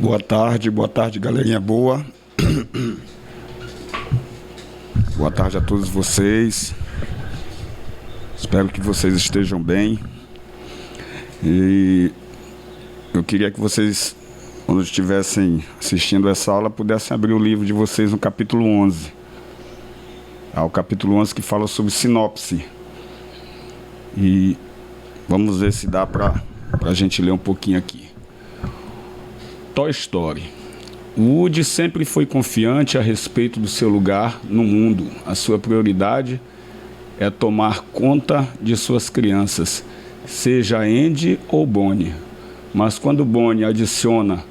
Boa tarde, galerinha boa. Boa tarde a todos vocês. Espero que vocês estejam bem. E eu queria que vocês, quando estivessem assistindo essa aula, pudessem abrir o livro de vocês no capítulo 11. O capítulo 11 que fala sobre sinopse. E vamos ver se dá para a gente ler um pouquinho aqui. Toy Story. Woody sempre foi confiante a respeito do seu lugar no mundo. A sua prioridade é tomar conta de suas crianças, seja Andy ou Bonnie. Mas quando Bonnie adiciona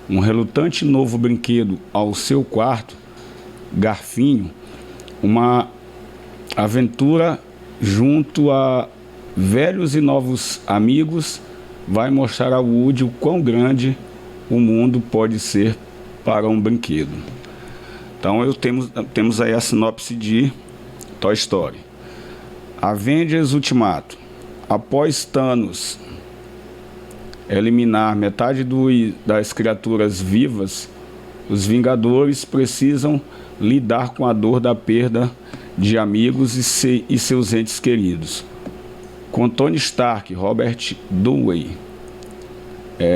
um relutante novo brinquedo ao seu quarto, Garfinho, uma aventura junto a velhos e novos amigos vai mostrar a Woody o quão grande o mundo pode ser para um brinquedo. Então temos aí a sinopse de Toy Story. Avengers Ultimato. Após Thanos eliminar metade das criaturas vivas, os Vingadores precisam lidar com a dor da perda de amigos e seus entes queridos. Com Tony Stark, Robert Downey,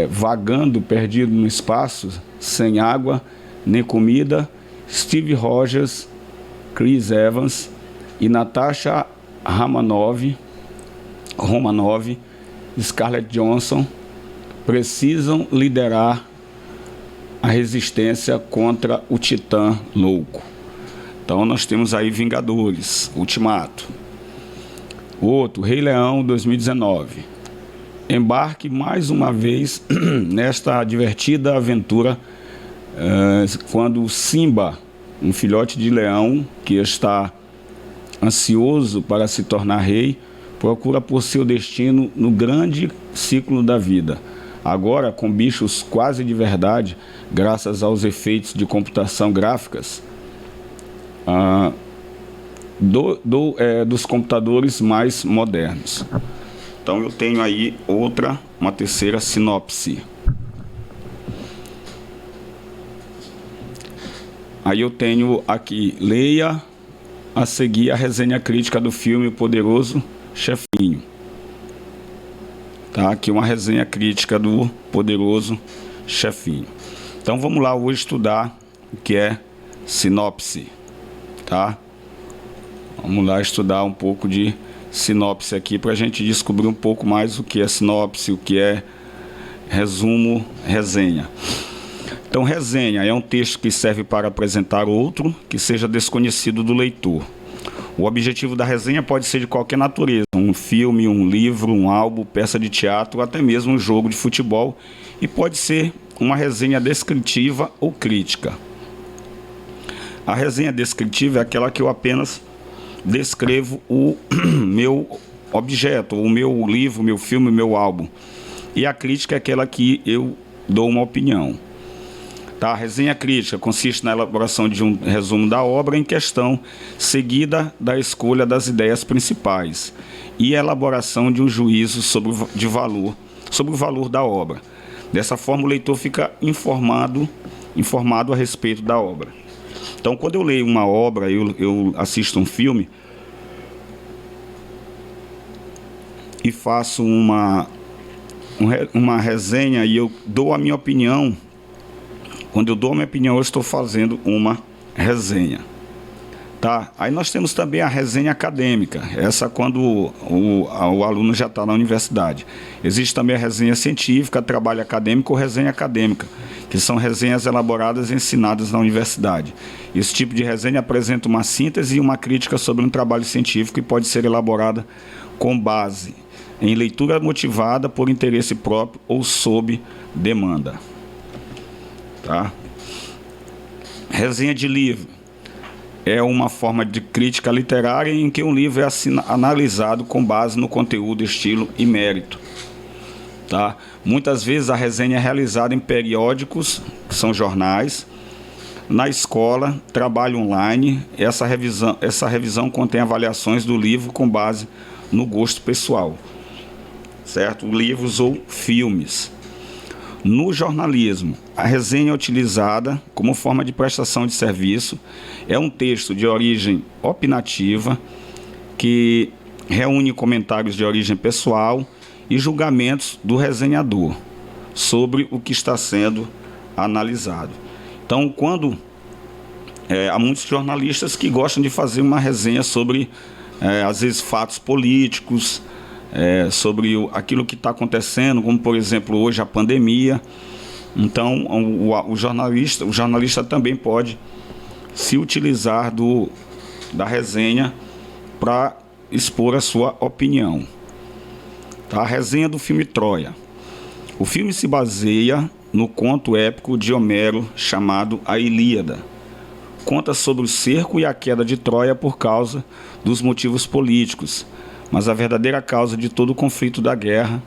vagando perdido no espaço, sem água nem comida, Steve Rogers, Chris Evans e Natasha Romanoff, Scarlett Johansson precisam liderar a resistência contra o Titã Louco. Então nós temos aí Vingadores Ultimato. Outro, Rei Leão 2019. Embarque mais uma vez nesta divertida aventura quando Simba, um filhote de leão que está ansioso para se tornar rei, procura por seu destino no grande ciclo da vida. Agora, com bichos quase de verdade, graças aos efeitos de computação gráficas dos computadores mais modernos. Então eu tenho aí uma terceira sinopse. Aí eu tenho aqui, leia a seguir a resenha crítica do filme Poderoso Chefinho. Tá, aqui uma resenha crítica do Poderoso Chefinho. Então vamos lá hoje estudar o que é sinopse, tá? Vamos lá estudar um pouco de sinopse aqui para a gente descobrir um pouco mais o que é sinopse, o que é resumo, resenha. Então, resenha é um texto que serve para apresentar outro que seja desconhecido do leitor. O objetivo da resenha pode ser de qualquer natureza, um filme, um livro, um álbum, peça de teatro, ou até mesmo um jogo de futebol, e pode ser uma resenha descritiva ou crítica. A resenha descritiva é aquela que eu apenas descrevo o meu objeto, o meu livro, meu filme, meu álbum. E a crítica é aquela que eu dou uma opinião. Tá? A resenha crítica consiste na elaboração de um resumo da obra em questão, seguida da escolha das ideias principais e a elaboração de um juízo sobre o valor da obra. Dessa forma, o leitor fica informado a respeito da obra. Então, quando eu leio uma obra, eu assisto um filme e faço uma resenha e eu dou a minha opinião. Quando eu dou a minha opinião, eu estou fazendo uma resenha. Tá? Aí nós temos também a resenha acadêmica. Essa quando o aluno já está na universidade. Existe também a resenha científica, trabalho acadêmico ou resenha acadêmica, que são resenhas elaboradas e ensinadas na universidade. Esse tipo de resenha apresenta uma síntese e uma crítica sobre um trabalho científico e pode ser elaborada com base em leitura motivada por interesse próprio ou sob demanda. Tá? Resenha de livro é uma forma de crítica literária em que um livro é analisado com base no conteúdo, estilo e mérito. Tá? Muitas vezes a resenha é realizada em periódicos, que são jornais, na escola, trabalho online. Essa revisão contém avaliações do livro com base no gosto pessoal, certo? Livros ou filmes. No jornalismo, a resenha é utilizada como forma de prestação de serviço, é um texto de origem opinativa que reúne comentários de origem pessoal e julgamentos do resenhador sobre o que está sendo analisado. Então, quando há muitos jornalistas que gostam de fazer uma resenha sobre, às vezes, fatos políticos, sobre aquilo que está acontecendo, como, por exemplo, hoje a pandemia. Então, o jornalista também pode se utilizar da resenha para expor a sua opinião. Tá? A resenha do filme Troia. O filme se baseia no conto épico de Homero chamado A Ilíada. Conta sobre o cerco e a queda de Troia por causa dos motivos políticos, mas a verdadeira causa de todo o conflito da guerra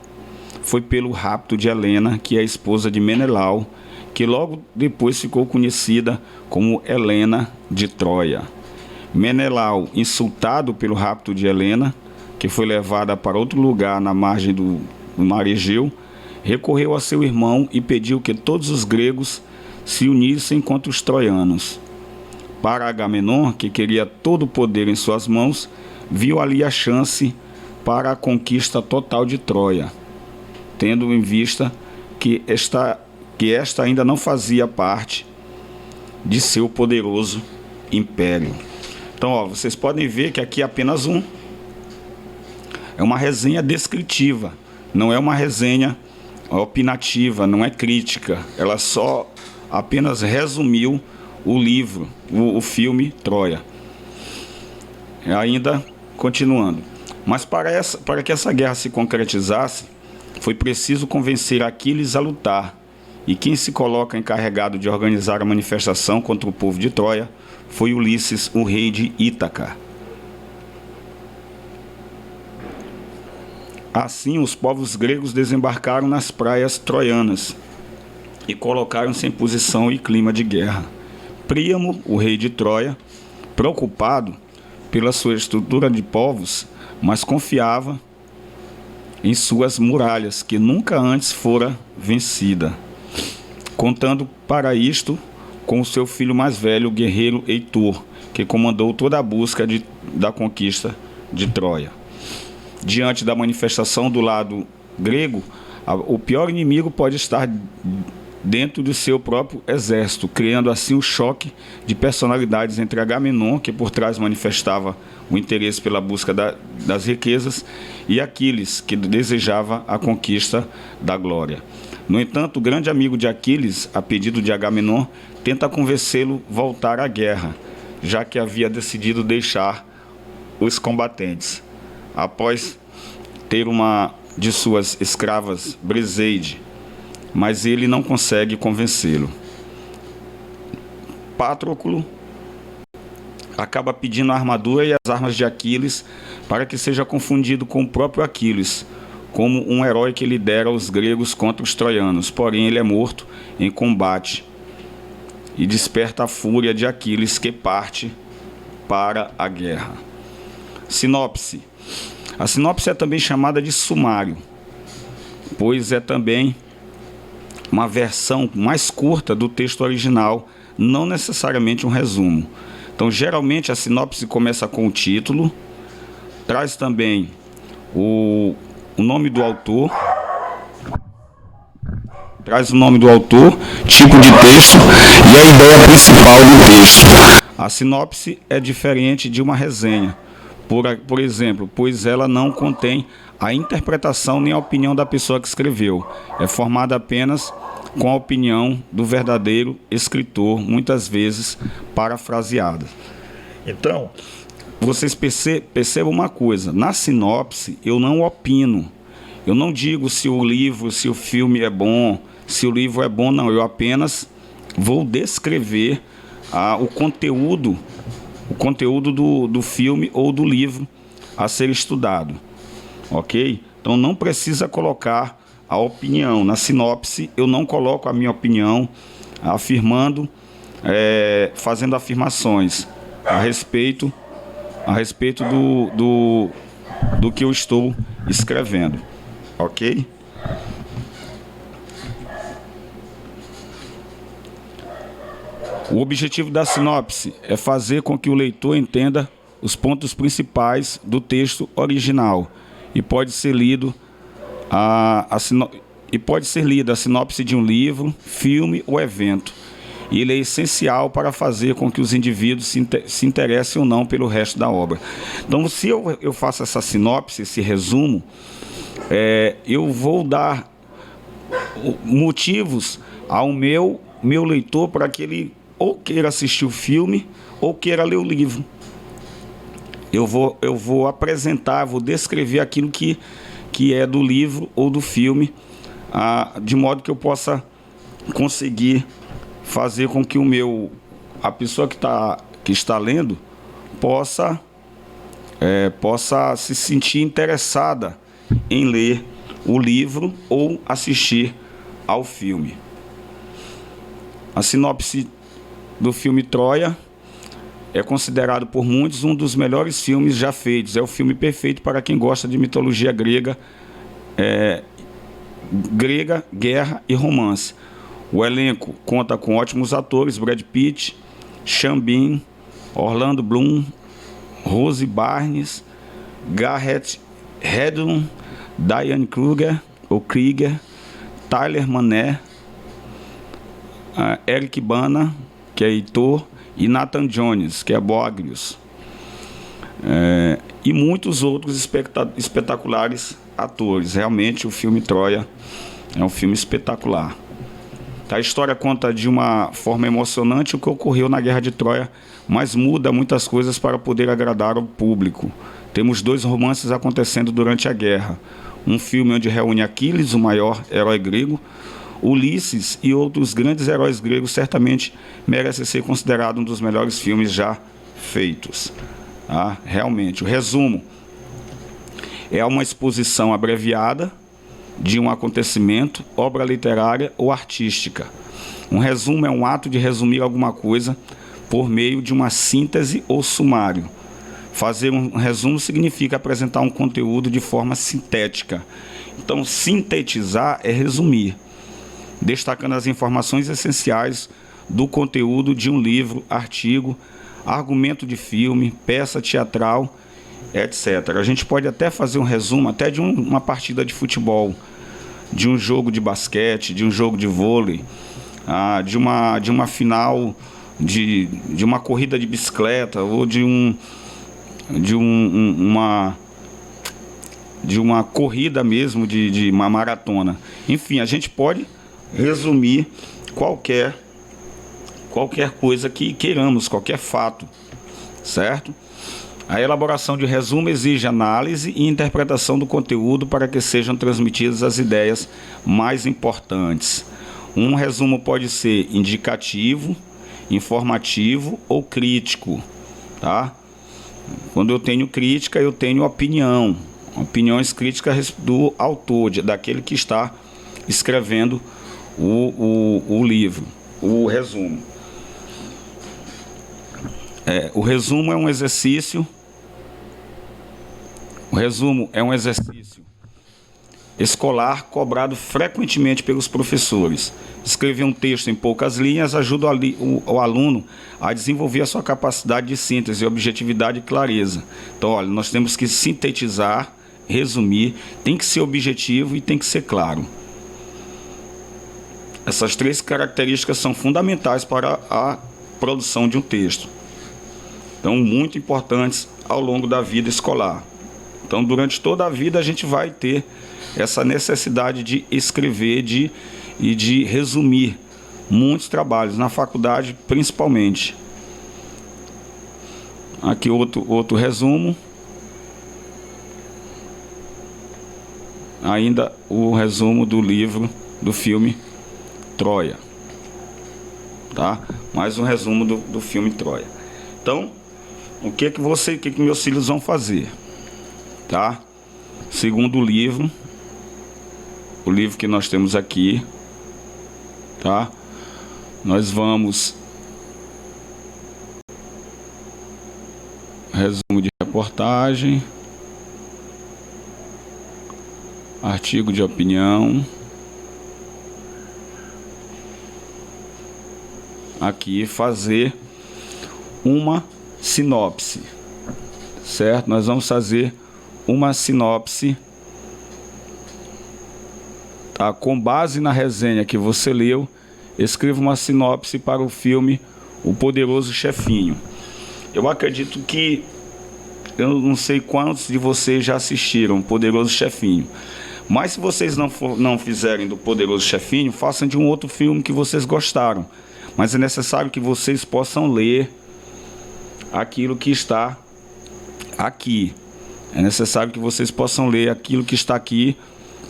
foi pelo rapto de Helena, que é a esposa de Menelau, que logo depois ficou conhecida como Helena de Troia. Menelau, insultado pelo rapto de Helena, que foi levada para outro lugar na margem do mar Egeu, recorreu a seu irmão e pediu que todos os gregos se unissem contra os troianos. Para Agamenon, que queria todo o poder em suas mãos, viu ali a chance para a conquista total de Troia, tendo em vista que esta ainda não fazia parte de seu poderoso império. Então, vocês podem ver que aqui é apenas é uma resenha descritiva, não é uma resenha opinativa, não é crítica. Ela só apenas resumiu o livro, o filme Troia. Ainda continuando. Mas para que essa guerra se concretizasse, foi preciso convencer Aquiles a lutar. E quem se coloca encarregado de organizar a manifestação contra o povo de Troia foi Ulisses, o rei de Ítaca. Assim, os povos gregos desembarcaram nas praias troianas e colocaram-se em posição e clima de guerra. Príamo, o rei de Troia, preocupado pela sua estrutura de povos, mas confiava em suas muralhas, que nunca antes fora vencida, contando para isto com o seu filho mais velho, o guerreiro Heitor, que comandou toda a busca da conquista de Troia. Diante da manifestação do lado grego, o pior inimigo pode estar dentro do seu próprio exército, criando assim um choque de personalidades entre Agamenon, que por trás manifestava o interesse pela busca das riquezas, e Aquiles, que desejava a conquista da glória. No entanto, o grande amigo de Aquiles, a pedido de Agamenon, tenta convencê-lo a voltar à guerra, já que havia decidido deixar os combatentes. Após ter uma de suas escravas, Briseide, mas ele não consegue convencê-lo. Patroclo acaba pedindo a armadura e as armas de Aquiles para que seja confundido com o próprio Aquiles, como um herói que lidera os gregos contra os troianos. Porém, ele é morto em combate e desperta a fúria de Aquiles, que parte para a guerra. Sinopse. A sinopse é também chamada de sumário, pois é também uma versão mais curta do texto original, não necessariamente um resumo. Então, geralmente, a sinopse começa com o título, traz também o nome do autor, tipo de texto e a ideia principal do texto. A sinopse é diferente de uma resenha, por exemplo, pois ela não contém a interpretação nem a opinião da pessoa que escreveu. É formada apenas com a opinião do verdadeiro escritor, muitas vezes parafraseada. Então, vocês percebam uma coisa: na sinopse eu não opino, eu não digo se o livro, se o filme é bom, se o livro é bom, não. Eu apenas vou descrever o conteúdo do filme ou do livro a ser estudado, ok? Então não precisa colocar a opinião. Na sinopse eu não coloco a minha opinião afirmando, fazendo afirmações a respeito do que eu estou escrevendo, ok? O objetivo da sinopse é fazer com que o leitor entenda os pontos principais do texto original e pode ser lido a sinopse de um livro, filme ou evento. E ele é essencial para fazer com que os indivíduos se interessem ou não pelo resto da obra. Então, se eu faço essa sinopse, esse resumo, eu vou dar motivos ao meu leitor para que ele ou queira assistir o filme ou queira ler o livro. Eu vou apresentar, vou descrever aquilo que é do livro ou do filme, de modo que eu possa conseguir fazer com que a pessoa que está lendo possa se sentir interessada em ler o livro ou assistir ao filme. A sinopse do filme Troia é considerado por muitos um dos melhores filmes já feitos. É o filme perfeito para quem gosta de mitologia grega, guerra e romance. O elenco conta com ótimos atores: Brad Pitt, Sean Bean, Orlando Bloom, Rose Barnes, Garrett Hedlund, Diane Krieger, Tyler Mané, Eric Bana, que é Heitor, e Nathan Jones, que é Boagrius, e muitos outros espetaculares atores. Realmente o filme Troia é um filme espetacular. A história conta de uma forma emocionante o que ocorreu na Guerra de Troia, mas muda muitas coisas para poder agradar ao público. Temos 2 romances acontecendo durante a guerra. Um filme onde reúne Aquiles, o maior herói grego. Ulisses e outros grandes heróis gregos certamente merece ser considerado um dos melhores filmes já feitos. Realmente, o resumo é uma exposição abreviada de um acontecimento, obra literária ou artística. Um resumo é um ato de resumir alguma coisa por meio de uma síntese ou sumário. Fazer um resumo significa apresentar um conteúdo de forma sintética. Então, sintetizar é resumir, destacando as informações essenciais do conteúdo de um livro, artigo, argumento de filme, peça teatral, etc. A gente pode até fazer um resumo até de uma partida de futebol, de um jogo de basquete, de um jogo de vôlei, de uma final de uma corrida de bicicleta ou de uma corrida mesmo, de uma maratona. Enfim, a gente pode resumir qualquer coisa que queiramos, qualquer fato, certo? A elaboração de resumo exige análise e interpretação do conteúdo para que sejam transmitidas as ideias mais importantes. Um resumo pode ser indicativo, informativo ou crítico, tá? Quando eu tenho crítica, eu tenho opinião. Opiniões críticas do autor, daquele que está escrevendo o livro, o resumo. O resumo é um exercício. O resumo é um exercício escolar cobrado frequentemente pelos professores. Escrever um texto em poucas linhas ajuda o aluno a desenvolver a sua capacidade de síntese, objetividade e clareza. Então, olha, nós temos que sintetizar, resumir, tem que ser objetivo e tem que ser claro. Essas 3 características são fundamentais para a produção de um texto. Então, muito importantes ao longo da vida escolar. Então, durante toda a vida, a gente vai ter essa necessidade de escrever e de resumir muitos trabalhos, na faculdade principalmente. Aqui outro resumo. Ainda o resumo do livro, do filme Troia. Tá? Mais um resumo do filme Troia. Então, o que meus filhos vão fazer? Tá? Segundo o livro que nós temos aqui, tá? Nós vamos resumo de reportagem, artigo de opinião, aqui fazer uma sinopse, certo? Nós vamos fazer uma sinopse, tá? Com base na resenha que você leu, escreva uma sinopse para o filme O Poderoso Chefinho. Eu acredito que, eu não sei quantos de vocês já assistiram O Poderoso Chefinho, mas se vocês não fizerem do Poderoso Chefinho, façam de um outro filme que vocês gostaram. Mas é necessário que vocês possam ler aquilo que está aqui. É necessário que vocês possam ler aquilo que está aqui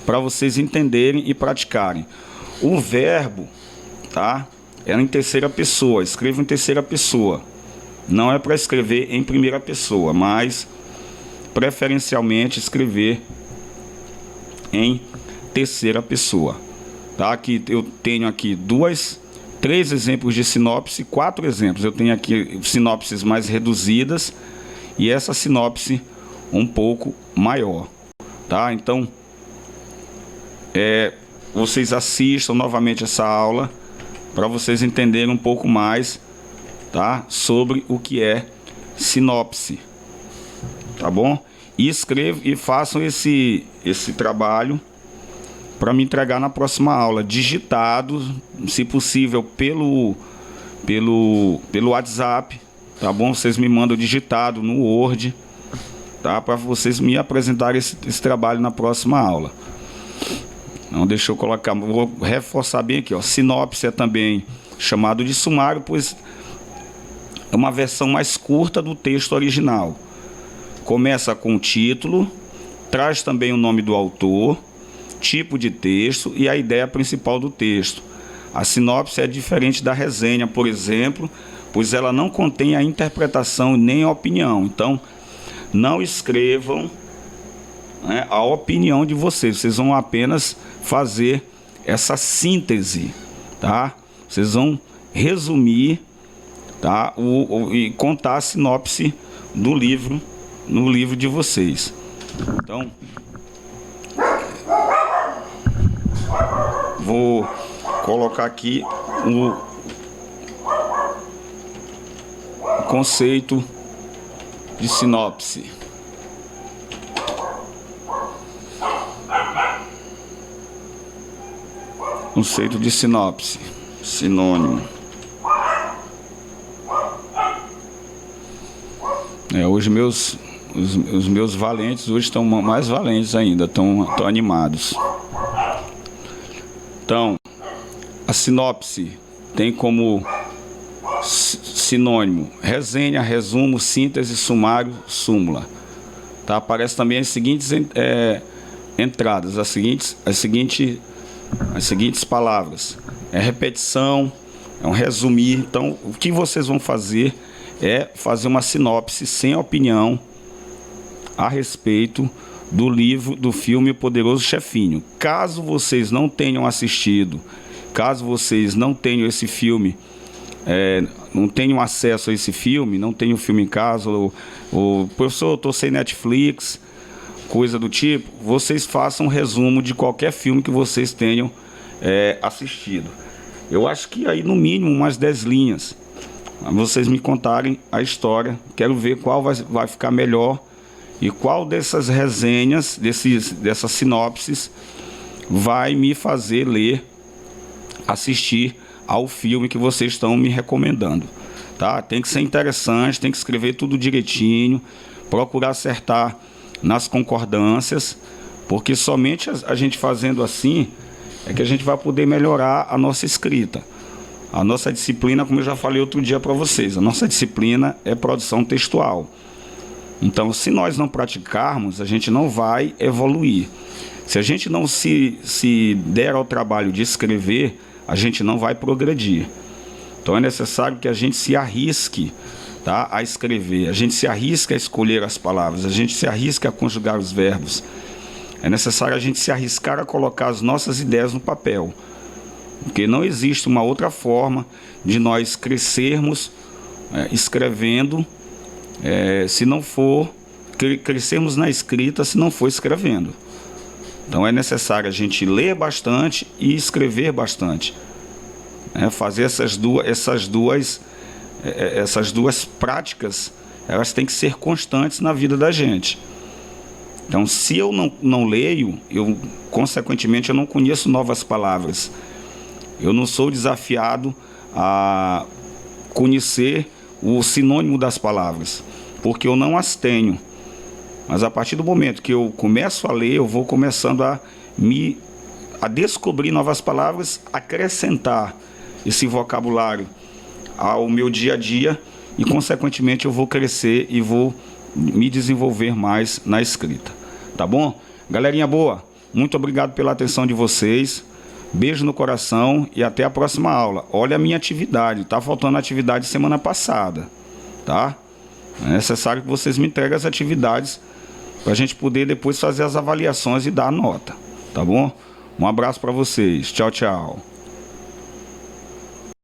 para vocês entenderem e praticarem. O verbo, tá? É em terceira pessoa. Escreva em terceira pessoa. Não é para escrever em primeira pessoa, mas preferencialmente escrever em terceira pessoa, tá? Aqui eu tenho aqui 3 exemplos de sinopse, 4 exemplos. Eu tenho aqui sinopses mais reduzidas e essa sinopse um pouco maior, tá? Então, vocês assistam novamente essa aula para vocês entenderem um pouco mais, tá? Sobre o que é sinopse, tá bom? E escrevam e façam esse trabalho para me entregar na próxima aula, digitado, se possível pelo WhatsApp, tá bom? Vocês me mandam digitado no Word, tá? Para vocês me apresentarem esse trabalho na próxima aula. Então, deixa eu colocar, vou reforçar bem aqui, ó. Sinopse é também chamado de sumário, pois é uma versão mais curta do texto original. Começa com o título, traz também o nome do autor, tipo de texto e a ideia principal do texto. A sinopse é diferente da resenha, por exemplo, pois ela não contém a interpretação nem a opinião. Então, não escrevam, né, a opinião de vocês. Vocês vão apenas fazer essa síntese, tá? Vocês vão resumir, tá? E contar a sinopse do livro no livro de vocês. Então, vou colocar aqui o conceito de sinopse. Conceito de sinopse, sinônimo. Hoje os meus valentes hoje estão mais valentes ainda, estão animados. Então, a sinopse tem como sinônimo resenha, resumo, síntese, sumário, súmula. Tá? Aparece também as seguintes entradas, as seguintes palavras. É repetição, é um resumir. Então, o que vocês vão fazer é fazer uma sinopse sem opinião a respeito do livro, do filme O Poderoso Chefinho. Caso vocês não tenham assistido, caso vocês não tenham esse filme, não tenham acesso a esse filme, não tenham o filme em casa, ou professor, eu estou sem Netflix, coisa do tipo, vocês façam um resumo de qualquer filme que vocês tenham assistido. Eu acho que aí no mínimo umas 10 linhas. Vocês me contarem a história, quero ver qual vai ficar melhor e qual dessas resenhas, dessas sinopses vai me fazer assistir ao filme que vocês estão me recomendando, tá? Tem que ser interessante, tem que escrever tudo direitinho, procurar acertar nas concordâncias, porque somente a gente fazendo assim é que a gente vai poder melhorar a nossa escrita. A nossa disciplina, como eu já falei outro dia para vocês, a nossa disciplina é produção textual. Então, se nós não praticarmos, a gente não vai evoluir. Se a gente não se der ao trabalho de escrever, a gente não vai progredir. Então, é necessário que a gente se arrisque, tá, a escrever. A gente se arrisque a escolher as palavras. A gente se arrisque a conjugar os verbos. É necessário a gente se arriscar a colocar as nossas ideias no papel. Porque não existe uma outra forma de nós crescermos escrevendo, se não for crescermos na escrita, se não for escrevendo. Então é necessário a gente ler bastante e escrever bastante. Fazer essas duas práticas, elas têm que ser constantes na vida da gente. Então, se eu não leio, consequentemente, eu não conheço novas palavras. Eu não sou desafiado a conhecer o sinônimo das palavras, porque eu não as tenho. Mas a partir do momento que eu começo a ler, eu vou começando a descobrir novas palavras, acrescentar esse vocabulário ao meu dia a dia e, consequentemente, eu vou crescer e vou me desenvolver mais na escrita. Tá bom? Galerinha boa, muito obrigado pela atenção de vocês. Beijo no coração e até a próxima aula. Olha a minha atividade, tá faltando atividade semana passada, tá? É necessário que vocês me entreguem as atividades para a gente poder depois fazer as avaliações e dar a nota, tá bom? Um abraço para vocês. Tchau, tchau.